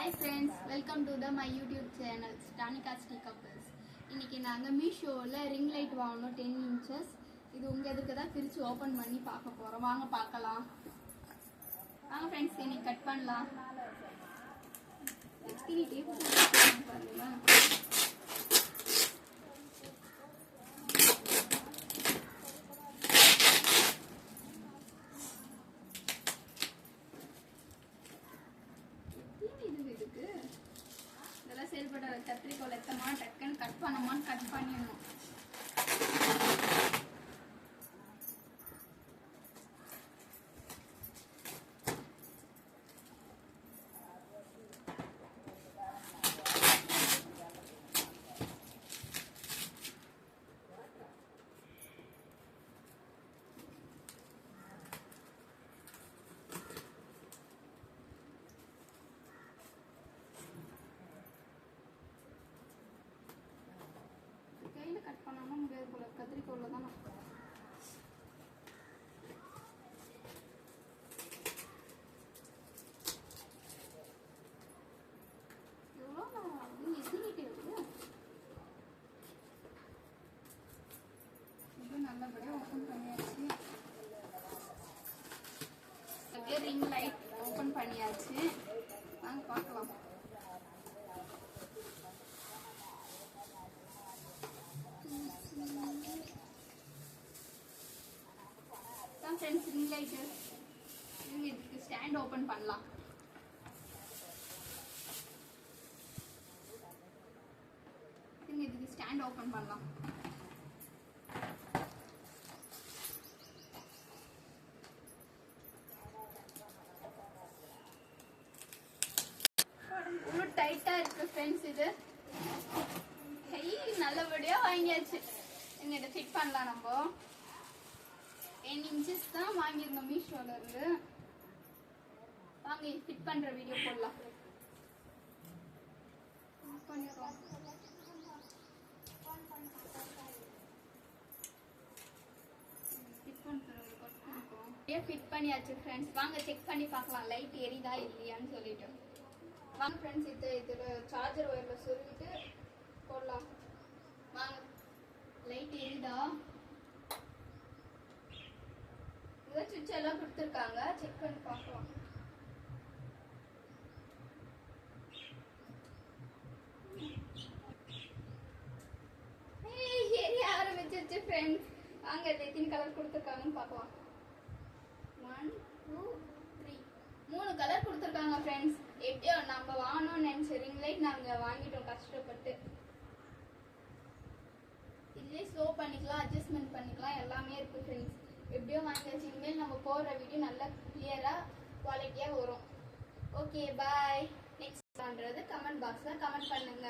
Hi friends, welcome to my YouTube channel Stanika's Tea Couples. இன்னைக்கு நாங்க மீஷோல ring light வாங்கணும் 10 inches. இது உங்க எதுக்கு தான் பிரிச்சு ஓபன் பண்ணி பார்க்க போறோம். வாங்க பார்க்கலாம். வாங்க friends, இன்னைக்கு கட் பண்ணலாம். எக்ஸ்கிரி டேப் பாருங்க. செயல்பட கத்திரிக்கோல் எத்தமா டக்குன்னு கட் பண்ணமான்னு கட் பண்ணிடணும். கட் பண்ணாம முடியாது போல, கத்திரிக்கோல்ல தான் எவ்வளோ நேரம் எதிரிட்டு இருக்கு. இது நல்லபடியாக ஓப்பன் பண்ணியாச்சு. ரிங் லைட் ஓப்பன் பண்ணியாச்சு. நாங்கள் பார்க்கலாம். फ्रेंड्स रिंग लाइट இதுக்கு ஸ்டாண்ட் ஓபன் பண்ணலாம். இதுக்கு ஸ்டாண்ட் ஓபன் பண்ணலாம். ரொம்ப டைட்டா இருக்கு फ्रेंड्स. இது கை நல்லபடியா வாங்கியாச்சு. இங்க ஃபிட் பண்ணலாம். நம்ம 10 inches தான் வாங்கியிருந்தோம் மீஷோல இருந்து. வாங்க ஃபிட் பண்ற வீடியோ போடலாம். ஃபிட் பண்ணியாச்சு ஃப்ரெண்ட்ஸ். வாங்க செக் பண்ணி பார்க்கலாம் லைட் எரியுதா இல்லையான்னு சொல்லிட்டு. வாங்க ஃப்ரெண்ட்ஸ், இதுல சார்ஜர் ஒயர்ல சொல்லிட்டு போடலாம். வாங்க, லைட் எரியுதா? சுவிட்ச் எல்லாம் கொடுத்துருக்காங்க, செக் பண்ணி பார்க்கலாம். எரிய ஆரம்பிச்சிருச்சு ஃப்ரெண்ட்ஸ். வாங்க எத்தனை கலர் கொடுத்துருக்காங்கன்னு பார்க்கலாம். 1 2 3 3 கலர் கொடுத்துருக்காங்க ஃப்ரெண்ட்ஸ். எப்படியோ நம்ம வாங்கணும்னு நினைச்ச ரிங் லைட் நாங்க வாங்கிட்டோம் கஷ்டப்பட்டு. இதுலேயே ஸ்லோ பண்ணிக்கலாம், அட்ஜஸ்ட்மெண்ட் பண்ணிக்கலாம், எல்லாமே இருக்கு ஃப்ரெண்ட்ஸ். எப்படியோ வாங்கியாச்சு. இனிமேல் நம்ம போடுற வீடியோ நல்லா கிளியரா குவாலிட்டியா வரும். Okay bye. நெக்ஸ்ட் பண்றது கமெண்ட் பாக்ஸ்ல கமெண்ட் பண்ணுங்க.